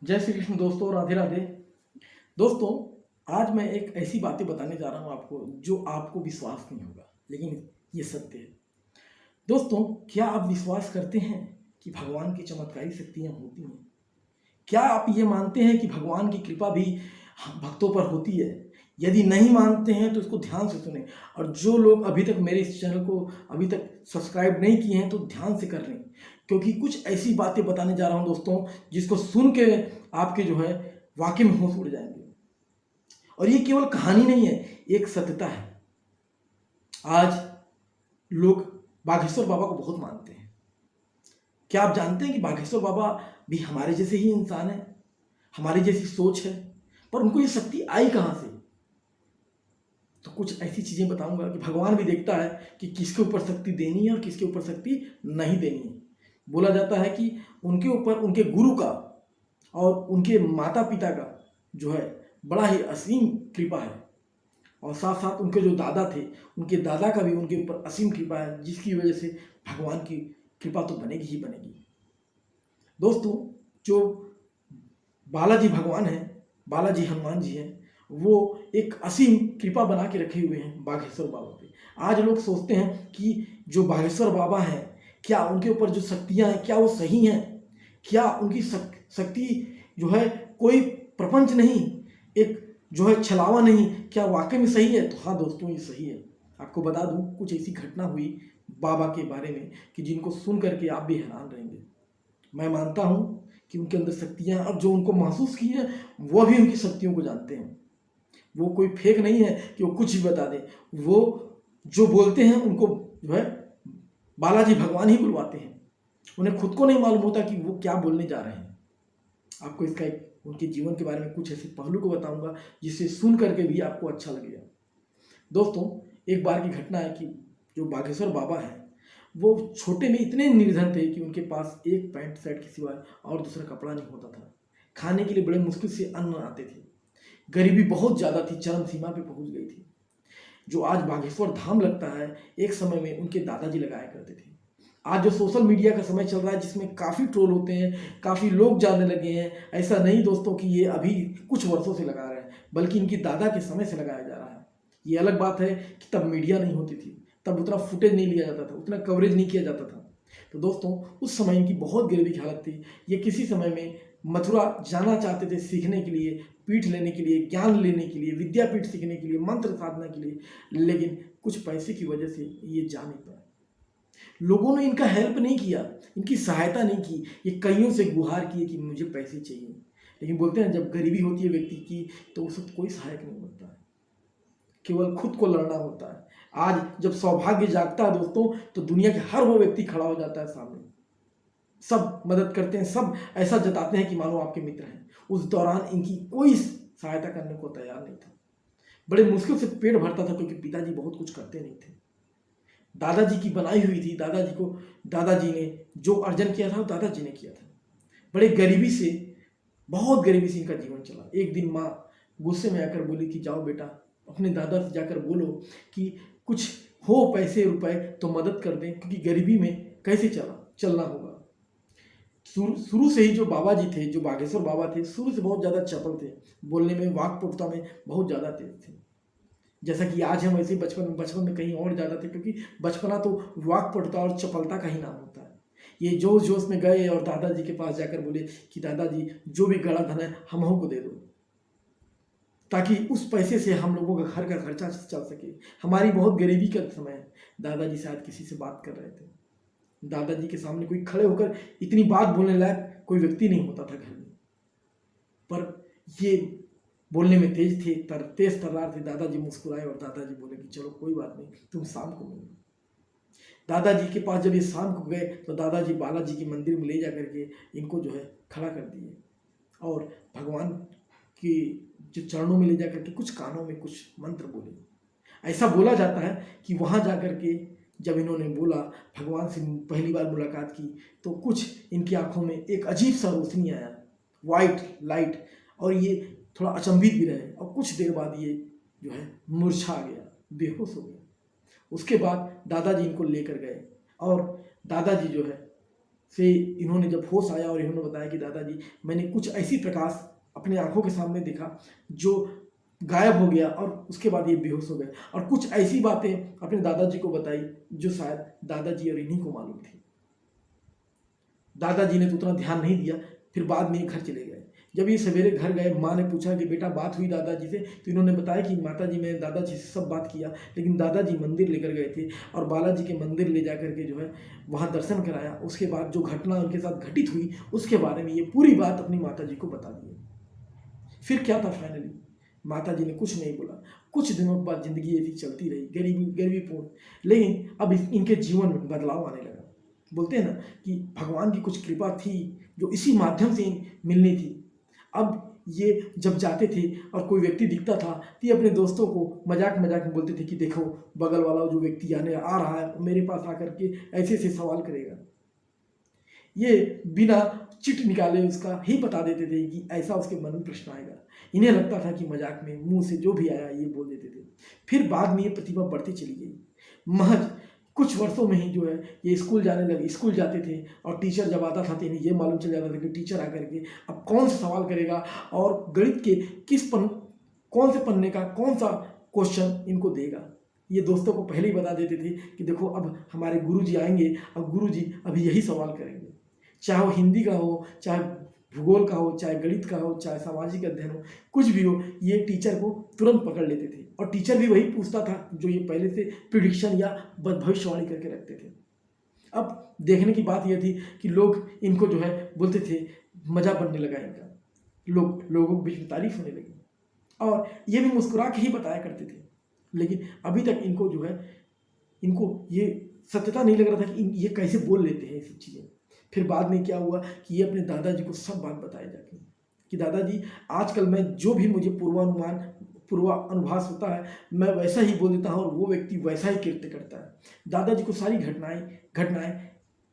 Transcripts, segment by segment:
जय श्री कृष्ण दोस्तों, राधे राधे। दोस्तों, आज मैं एक ऐसी बातें बताने जा रहा हूँ आपको जो आपको विश्वास नहीं होगा, लेकिन ये सत्य है। दोस्तों, क्या आप विश्वास करते हैं कि भगवान की चमत्कारी शक्तियाँ होती हैं? क्या आप ये मानते हैं कि भगवान की कृपा भी भक्तों पर होती है? यदि नहीं मानते हैं तो इसको ध्यान से सुने। और जो लोग अभी तक मेरे इस चैनल को अभी तक सब्सक्राइब नहीं किए हैं तो ध्यान से कर लें, क्योंकि कुछ ऐसी बातें बताने जा रहा हूं दोस्तों जिसको सुन के आपके जो है वाकई में होश उड़ जाएंगे। और ये केवल कहानी नहीं है, एक सत्यता है। आज लोग बागेश्वर बाबा को बहुत मानते हैं। क्या आप जानते हैं कि बागेश्वर बाबा भी हमारे जैसे ही इंसान है, हमारी जैसी सोच है, पर उनको ये शक्ति आई कहां से? तो कुछ ऐसी चीजें बताऊंगा कि भगवान भी देखता है कि किसके ऊपर शक्ति देनी है और किसके ऊपर शक्ति नहीं देनी है। बोला जाता है कि उनके ऊपर उनके गुरु का और उनके माता पिता का जो है बड़ा ही असीम कृपा है, और साथ साथ उनके जो दादा थे उनके दादा का भी उनके ऊपर असीम कृपा है, जिसकी वजह से भगवान की कृपा तो बनेगी ही बनेगी। दोस्तों, जो बालाजी भगवान है, बालाजी हनुमान जी हैं, वो एक असीम कृपा बना के रखे हुए हैं बागेश्वर बाबा पे। आज लोग सोचते हैं कि जो बागेश्वर बाबा हैं, क्या उनके ऊपर जो शक्तियां हैं क्या वो सही हैं? क्या उनकी शक्ति जो है कोई प्रपंच नहीं, एक जो है छलावा नहीं, क्या वाकई में सही है? तो हाँ दोस्तों, ये सही है। आपको बता दूं, कुछ ऐसी घटना हुई बाबा के बारे में कि जिनको सुन करके आप भी हैरान रहेंगे। मैं मानता हूं कि उनके अंदर शक्तियां, अब जो उनको महसूस की है वो भी उनकी शक्तियों को जानते हैं। वो कोई फेक नहीं है कि वो कुछ भी बता दे। वो जो बोलते हैं उनको जो है बालाजी भगवान ही बुलवाते हैं। उन्हें खुद को नहीं मालूम होता कि वो क्या बोलने जा रहे हैं। आपको इसका एक उनके जीवन के बारे में कुछ ऐसे पहलू को बताऊंगा जिसे सुन करके भी आपको अच्छा लगेगा। दोस्तों, एक बार की घटना है कि जो बागेश्वर बाबा हैं, वो छोटे में इतने निर्धन थे कि उनके पास एक पैंट शर्ट के सिवाय और दूसरा कपड़ा नहीं होता था। खाने के लिए बड़े मुश्किल से अन्न आते थे। गरीबी बहुत ज़्यादा थी, चरम सीमा पे पहुंच गई थी। जो आज बागेश्वर धाम लगता है, एक समय में उनके दादाजी लगाया करते थे। आज जो सोशल मीडिया का समय चल रहा है, जिसमें काफ़ी ट्रोल होते हैं, काफ़ी लोग जानने लगे हैं, ऐसा नहीं दोस्तों कि ये अभी कुछ वर्षों से लगा रहे हैं, बल्कि इनकी दादा के समय से लगाया जा रहा है। ये अलग बात है कि तब मीडिया नहीं होती थी, तब उतना फुटेज नहीं लिया जाता था, उतना कवरेज नहीं किया जाता था। तो दोस्तों, उस समय इनकी बहुत गरीबी की हालत थी। ये किसी समय में मथुरा जाना चाहते थे सीखने के लिए, पीठ लेने के लिए, ज्ञान लेने के लिए, विद्यापीठ सीखने के लिए, मंत्र साधना के लिए, लेकिन कुछ पैसे की वजह से ये जा नहीं पाए। लोगों ने इनका हेल्प नहीं किया, इनकी सहायता नहीं की। ये कईयों से गुहार किए कि मुझे पैसे चाहिए, लेकिन बोलते हैं जब गरीबी होती है व्यक्ति की तो उस वक्त कोई सहायक नहीं होता है, केवल खुद को लड़ना होता है। आज जब सौभाग्य जागता है दोस्तों, तो दुनिया के हर वो व्यक्ति खड़ा हो जाता है सामने, सब मदद करते हैं, सब ऐसा जताते हैं कि मानो आपके मित्र हैं। उस दौरान इनकी कोई सहायता करने को तैयार नहीं था। बड़े मुश्किल से पेट भरता था, क्योंकि पिताजी बहुत कुछ करते नहीं थे। दादाजी की बनाई हुई थी, दादाजी ने जो अर्जन किया था वो दादाजी ने किया था। बड़े गरीबी से, बहुत गरीबी से इनका जीवन चला। एक दिन माँ गुस्से में आकर बोली कि जाओ बेटा, अपने दादा से जाकर बोलो कि कुछ हो पैसे रुपए तो मदद कर दें, क्योंकि गरीबी में कैसे चलना होगा। शुरू से ही जो बाबा जी थे, जो बागेश्वर बाबा थे, शुरू से बहुत ज़्यादा चपल थे, बोलने में, वाक्पटुता में बहुत ज़्यादा तेज थे। जैसा कि आज हम ऐसे बचपन में कहीं और ज़्यादा थे, क्योंकि बचपना तो वाक्पटुता और चपलता का ही नाम होता है। ये जोश जोश में गए और दादाजी के पास जाकर बोले कि दादाजी, जो भी गड़ा धन है हम को दे दो, ताकि उस पैसे से हम लोगों का घर का खर्चा चल सके। हमारी बहुत गरीबी का समय है। दादाजी शायद किसी से बात कर रहे थे। दादाजी के सामने कोई खड़े होकर इतनी बात बोलने लायक कोई व्यक्ति नहीं होता था घर में, पर ये बोलने में तेज तर्रार थे। दादाजी मुस्कुराए और दादाजी बोले कि चलो कोई बात नहीं, तुम शाम को मिलो। दादाजी के पास जब ये शाम को गए तो दादाजी बालाजी की मंदिर में ले जा करके इनको जो है खड़ा कर दिए, और भगवान की जो चरणों में ले जा करके कुछ कानों में कुछ मंत्र बोले। ऐसा बोला जाता है कि वहाँ जा करके जब इन्होंने बोला, भगवान से पहली बार मुलाकात की, तो कुछ इनकी आंखों में एक अजीब सा रोशनी आया, वाइट लाइट, और ये थोड़ा अचंभित भी रहे, और कुछ देर बाद ये जो है मूर्छा गया, बेहोश हो गया। उसके बाद दादाजी इनको लेकर गए, और दादाजी जो है से इन्होंने जब होश आया और इन्होंने बताया कि दादाजी मैंने कुछ ऐसी प्रकाश अपने आंखों के सामने देखा जो गायब हो गया और उसके बाद ये बेहोश हो गए, और कुछ ऐसी बातें अपने दादाजी को बताई जो शायद दादाजी और इन्हीं को मालूम थी। दादाजी ने तो उतना ध्यान नहीं दिया, फिर बाद में ये घर चले गए। जब ये सवेरे घर गए, माँ ने पूछा कि बेटा बात हुई दादाजी से, तो इन्होंने बताया कि माताजी मैंने दादाजी से सब बात किया, लेकिन दादाजी मंदिर लेकर गए थे और बालाजी के मंदिर ले जा करके जो है वहाँ दर्शन कराया। उसके बाद जो घटना उनके साथ घटित हुई उसके बारे में ये पूरी बात अपनी माताजी को बता दी। फिर क्या था फाइनली, माताजी ने कुछ नहीं बोला। कुछ दिनों के बाद जिंदगी ऐसी चलती रही, गरीबीपूर्ण, लेकिन अब इनके जीवन में बदलाव आने लगा। बोलते हैं ना कि भगवान की कुछ कृपा थी जो इसी माध्यम से मिलनी थी। अब ये जब जाते थे और कोई व्यक्ति दिखता था तो ये अपने दोस्तों को मजाक मजाक में बोलते थे कि देखो बगल वाला जो व्यक्ति आने आ रहा है वो मेरे पास आकर के ऐसे ऐसे सवाल करेगा। ये बिना चिट निकाले उसका ही बता देते थे कि ऐसा उसके मन में प्रश्न आएगा। इन्हें लगता था कि मजाक में मुंह से जो भी आया ये बोल देते थे। फिर बाद में ये प्रतिभा बढ़ती चली गई। महज कुछ वर्षों में ही जो है ये स्कूल जाने लगे। स्कूल जाते थे और टीचर जब आता था तो इन्हें ये मालूम चल जाता था कि टीचर आकर के अब कौन सा सवाल करेगा और गणित के कौन से पन्ने का कौन सा क्वेश्चन इनको देगा। ये दोस्तों को पहले ही बता देते थे कि देखो अब हमारे गुरुजी आएंगे, अब गुरुजी अभी यही सवाल करेंगे। चाहे वो हिंदी का हो, चाहे भूगोल का हो, चाहे गणित का हो, चाहे सामाजिक अध्ययन हो, कुछ भी हो, ये टीचर को तुरंत पकड़ लेते थे और टीचर भी वही पूछता था जो ये पहले से प्रिडिक्शन या भविष्यवाणी करके रखते थे। अब देखने की बात यह थी कि लोग इनको जो है बोलते थे, मजा बनने लगा इनका, लोगों के बीच में तारीफ होने लगी और ये भी मुस्कुरा के ही बताया करते थे। लेकिन अभी तक इनको जो है इनको ये सत्यता नहीं लग रहा था कि ये कैसे बोल लेते हैं ये सब चीज़ें। फिर बाद में क्या हुआ कि ये अपने दादाजी को सब बात बताई जाती कि दादाजी आजकल मैं जो भी मुझे पूर्वानुभास होता है मैं वैसा ही बोल देता हूँ और वो व्यक्ति वैसा ही कृत्य करता है। दादाजी को सारी घटनाएं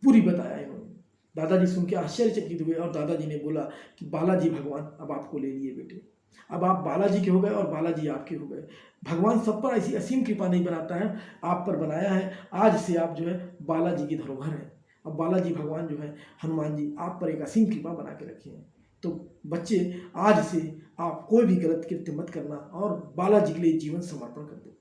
पूरी बताया इन्होंने। दादाजी सुन के आश्चर्यचकित हुए और दादाजी ने बोला कि बालाजी भगवान अब आपको ले लिए बेटे, अब आप बालाजी के हो गए और बालाजी आपके हो गए। भगवान सब पर ऐसी असीम कृपा नहीं बनाता है, आप पर बनाया है। आज से आप जो है बालाजी की धरोहर है। अब बालाजी भगवान जो है हनुमान जी आप पर एक असीम कृपा बना के रखे हैं। तो बच्चे आज से आप कोई भी गलत कृत्य मत करना और बालाजी के लिए जीवन समर्पण कर दो।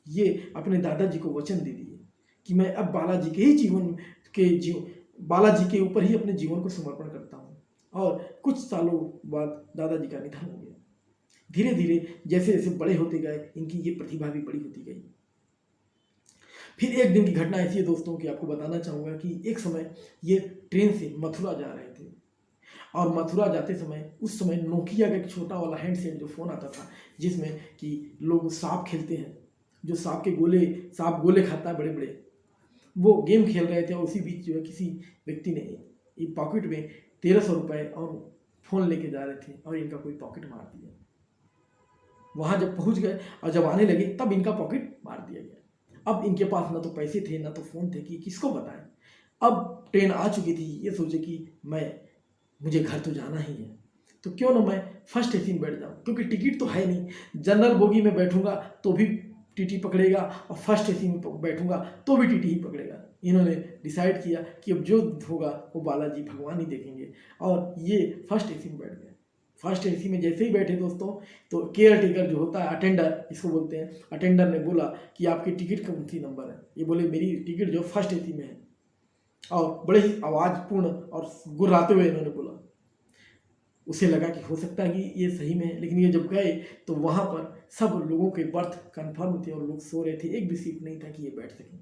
ये अपने दादाजी को वचन दे दिए कि मैं अब बालाजी के ही बालाजी के ऊपर ही अपने जीवन को समर्पण करता हूँ। और कुछ सालों बाद दादाजी का निधन हो गया। धीरे धीरे जैसे जैसे बड़े होते गए इनकी ये प्रतिभा भी बड़ी होती गई। फिर एक दिन की घटना ऐसी है दोस्तों कि आपको बताना चाहूँगा कि एक समय ये ट्रेन से मथुरा जा रहे थे और मथुरा जाते समय उस समय नोकिया का एक छोटा वाला हैंडसेट जो फ़ोन आता था जिसमें कि लोग सांप खेलते हैं, जो सांप गोले खाता है बड़े बड़े, वो गेम खेल रहे थे। और उसी बीच जो है किसी व्यक्ति ने ये पॉकेट में 1300 रुपये और फ़ोन लेके जा रहे थे और इनका कोई पॉकेट मार दिया। वहाँ जब पहुँच गए और जब आने लगे तब इनका पॉकेट मार दिया गया। अब इनके पास ना तो पैसे थे ना तो फ़ोन थे कि किसको बताएं। अब ट्रेन आ चुकी थी, ये सोचे कि मुझे घर तो जाना ही है, तो क्यों ना मैं फर्स्ट एसी में बैठ जाऊँ, क्योंकि टिकट तो है नहीं। जनरल बोगी में बैठूंगा तो भी टीटी पकड़ेगा और फर्स्ट एसी में बैठूंगा तो भी टीटी ही पकड़ेगा। इन्होंने डिसाइड किया कि अब जो होगा वो बालाजी भगवान ही देखेंगे और ये फर्स्ट एसी में बैठ गए। फर्स्ट एसी में जैसे ही बैठे दोस्तों तो केयर टेकर जो होता है, अटेंडर इसको बोलते हैं, अटेंडर ने बोला कि आपकी टिकट कौन सी नंबर है। ये बोले मेरी टिकट जो फर्स्ट एसी में है। और बड़े ही आवाज़पूर्ण और गुर्राते हुए इन्होंने बोला। उसे लगा कि हो सकता है कि ये सही में है, लेकिन ये जब गए तो वहाँ पर सब लोगों के बर्थ कंफर्म थे और लोग सो रहे थे, एक भी सीट नहीं था कि ये बैठ सकें।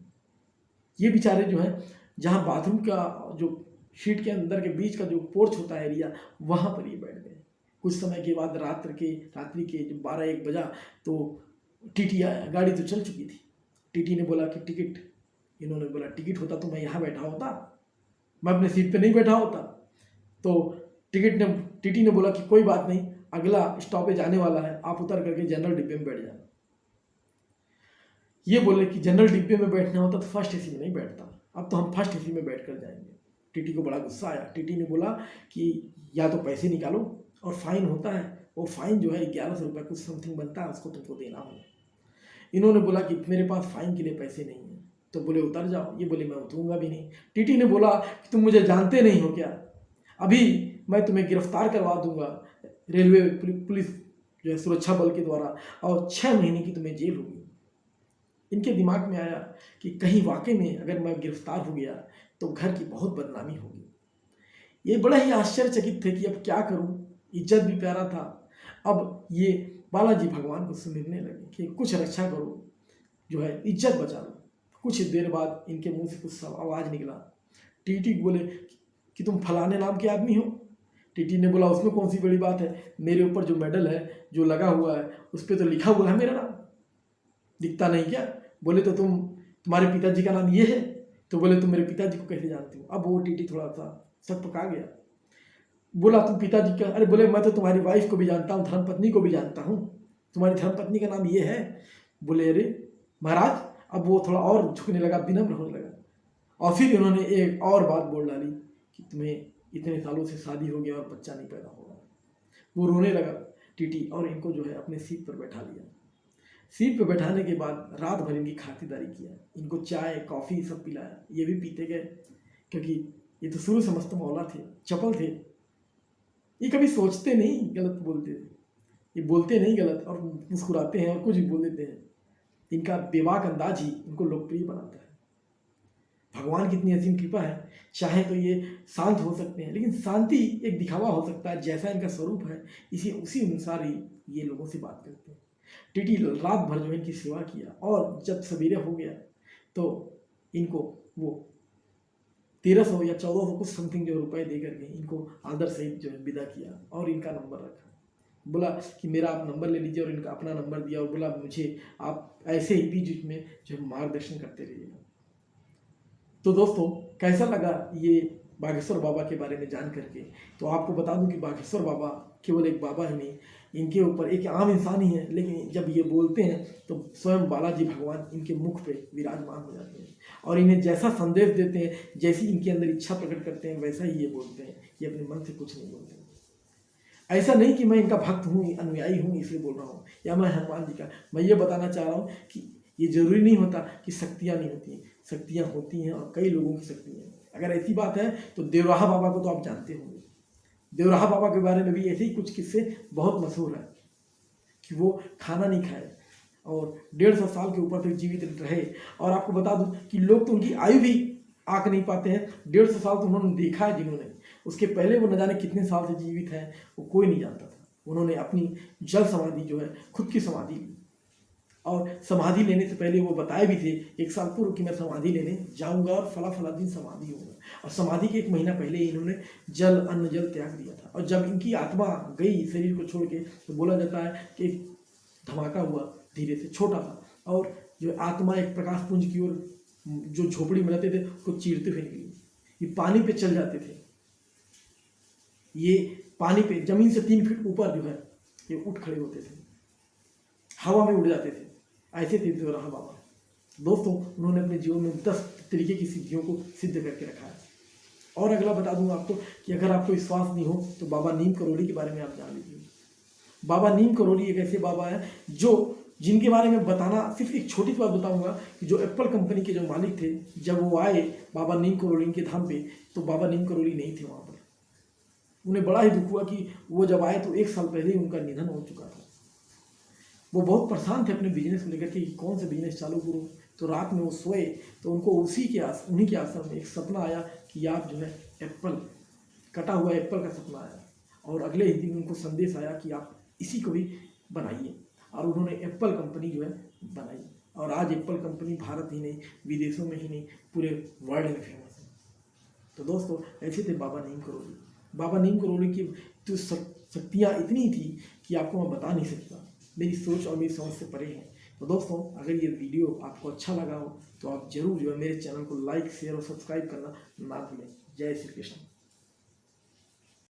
ये बेचारे जो है जहाँ बाथरूम का जो शीट के अंदर के बीच का जो पोर्च होता है एरिया, वहाँ पर ये बैठ गए। कुछ समय के बाद रात्रि के जब 12-1 बजा तो टीटी आया। गाड़ी तो चल चुकी थी। टीटी ने बोला कि टिकट। इन्होंने बोला टिकट होता तो मैं यहाँ बैठा होता, मैं अपने सीट पे नहीं बैठा होता। तो टीटी ने बोला कि कोई बात नहीं, अगला स्टॉपेज आने वाला है, आप उतर करके जनरल डिब्बे में बैठ जाना। ये बोले कि जनरल डिब्बे में बैठना होता तो फर्स्ट एसी में नहीं बैठता, अब तो हम फर्स्ट एसी में बैठ कर जाएंगे। टीटी को बड़ा गुस्सा आया। टीटी ने बोला कि या तो पैसे निकालो और फाइन होता है, वो फाइन जो है 1100 रुपये कुछ समथिंग बनता है, उसको तुमको देना होगा। इन्होंने बोला कि मेरे पास फाइन के लिए पैसे नहीं है। तो बोले उतर जाओ। ये बोले मैं उतरूंगा भी नहीं। टीटी ने बोला कि तुम मुझे जानते नहीं हो क्या, अभी मैं तुम्हें गिरफ्तार करवा दूंगा रेलवे पुलिस जो है सुरक्षा बल के द्वारा, और 6 महीने की तुम्हें जेल होगी। इनके दिमाग में आया कि कहीं वाकई में अगर मैं गिरफ्तार हो गया तो घर की बहुत बदनामी होगी। ये बड़ा ही आश्चर्यचकित थे कि अब क्या करूं, इज्जत भी प्यारा था। अब ये बालाजी भगवान को सुमिरने लगे कि कुछ रक्षा करो, जो है इज्जत बचा लो। कुछ देर बाद इनके मुंह से कुछ आवाज़ निकला। टीटी बोले कि तुम फलाने नाम के आदमी हो। टीटी ने बोला उसमें कौन सी बड़ी बात है, मेरे ऊपर जो मेडल है जो लगा हुआ है उस पर तो लिखा हुआ है मेरा नाम, दिखता नहीं क्या। बोले तो तुम्हारे पिताजी का नाम ये है। तो बोले तुम मेरे पिताजी को कैसे जानते हो। अब वो टीटी थोड़ा सा सब पका गया। बोला तुम पिताजी का, अरे बोले मैं तो तुम्हारी वाइफ को भी जानता हूँ, धर्मपत्नी को भी जानता हूँ, तुम्हारी धर्मपत्नी का नाम ये है। बोले अरे महाराज। अब वो थोड़ा और झुकने लगा, विनम्र होने लगा। और फिर इन्होंने एक और बात बोल डाली कि तुम्हें इतने सालों से शादी हो गया और बच्चा नहीं पैदा होगा। वो रोने लगा टीटी, और इनको जो है अपने सीट पर बैठा लिया। सीट पर बैठाने के बाद रात भर इनकी खातिरदारी किया, इनको चाय कॉफ़ी सब पिलाया। ये भी पीते गए, क्योंकि ये तो शुरू से मस्त मौला थे, चपल थे। ये कभी सोचते नहीं, गलत बोलते थे। ये बोलते नहीं गलत और मुस्कुराते हैं और कुछ भी बोल देते हैं। इनका बेबाक अंदाज ही इनको लोकप्रिय बनाता है। भगवान की इतनी असीम कृपा है, चाहे तो ये शांत हो सकते हैं, लेकिन शांति एक दिखावा हो सकता है। जैसा इनका स्वरूप है उसी अनुसार ही ये लोगों से बात करते हैं। टीटी रात भर जो इनकी सेवा किया, और जब सवेरे हो गया तो इनको वो 1300 या 1400 कुछ समथिंग जो रुपए दे करके इनको आदर सहित जो है विदा किया, और इनका नंबर रखा। बोला कि मेरा आप नंबर ले लीजिए, और इनका अपना नंबर दिया, और बोला मुझे आप ऐसे ही बीच में जो मार्गदर्शन करते रहिएगा। तो दोस्तों कैसा लगा ये बागेश्वर बाबा के बारे में जान करके। तो आपको बता दूं कि बागेश्वर बाबा केवल एक बाबा ही नहीं, इनके ऊपर एक आम इंसान ही है, लेकिन जब ये बोलते हैं तो स्वयं बालाजी भगवान इनके मुख पे विराजमान हो जाते हैं, और इन्हें जैसा संदेश देते हैं, जैसी इनके अंदर इच्छा प्रकट करते हैं, वैसा ही ये बोलते हैं। ये अपने मन से कुछ नहीं बोलते। ऐसा नहीं कि मैं इनका भक्त हूँ, अनुयायी हूँ इसलिए बोल रहा हूँ, या मैं हनुमान जी का। मैं ये बताना चाह रहा हूँ कि ये जरूरी नहीं होता कि शक्तियाँ नहीं होती हैं, शक्तियाँ होती हैं, और कई लोगों की शक्ति हैं। अगर ऐसी बात है तो देवराहा बाबा को तो आप जानते होंगे। देवराहा बाबा के बारे में भी ऐसे ही कुछ किस्से बहुत मशहूर है कि वो खाना नहीं खाए और 150 साल के ऊपर तक जीवित रहे। और आपको बता दूं कि लोग तो उनकी आयु भी आंक नहीं पाते हैं। 150 साल तो उन्होंने देखा है, जिन्होंने उसके पहले वो न जाने कितने साल से जीवित हैं वो कोई नहीं जानता था। उन्होंने अपनी जल समाधि जो है खुद की समाधि ली, और समाधि लेने से पहले वो बताए भी थे 1 साल पूर्व कि मैं समाधि लेने जाऊंगा और फला फला दिन समाधि होगा। और समाधि के 1 महीना पहले इन्होंने जल अन्न जल त्याग दिया था। और जब इनकी आत्मा गई शरीर को छोड़ के, तो बोला जाता है कि एक धमाका हुआ धीरे से, छोटा सा, और जो आत्मा एक प्रकाश पुंज की ओर जो झोपड़ी में रहते थे उसको चीरते हुए निकली। ये पानी पे चल जाते थे, ये पानी पे जमीन से 3 फीट ऊपर जो है ये उठ खड़े होते थे, हवा में उड़ जाते थे। ऐसे थे देवराहा बाबा। दोस्तों उन्होंने अपने जीवन में 10 तरीके की सिद्धियों को सिद्ध करके रखा है। और अगला बता दूंगा आपको कि अगर आपको विश्वास नहीं हो तो बाबा नीम करोली के बारे में आप जान लीजिए। बाबा नीम करोली एक ऐसे बाबा है जिनके बारे में बताना, सिर्फ एक छोटी सी बात बताऊंगा कि जो एप्पल कंपनी के जो मालिक थे, जब वो आए बाबा नीम करोली के धाम पे, तो बाबा नीम करोली नहीं थे वहाँ पर। उन्हें बड़ा ही दुख हुआ कि वो जब आए तो 1 साल पहले ही उनका निधन हो चुका था। वो बहुत परेशान थे अपने बिजनेस को लेकर कि कौन सा बिजनेस चालू करूँ। तो रात में वो सोए तो उनको उन्हीं के आश्रम में एक सपना आया कि आप जो है एप्पल, कटा हुआ एप्पल का सपना आया, और अगले ही दिन उनको संदेश आया कि आप इसी को भी बनाइए। और उन्होंने एप्पल कंपनी जो है बनाई, और आज एप्पल कंपनी भारत ही नहीं, विदेशों में ही नहीं, पूरे वर्ल्ड में फेमस है। तो दोस्तों ऐसे थे बाबा नीम करोली। बाबा नीम करोली की तो शक्तियाँ इतनी थी कि आपको मैं बता नहीं सकता, मेरी सोच और मेरी समझ से परे है। तो दोस्तों अगर ये वीडियो आपको अच्छा लगा हो तो आप जरूर जो है मेरे चैनल को लाइक शेयर और सब्सक्राइब करना ना भूलें। जय श्री कृष्ण।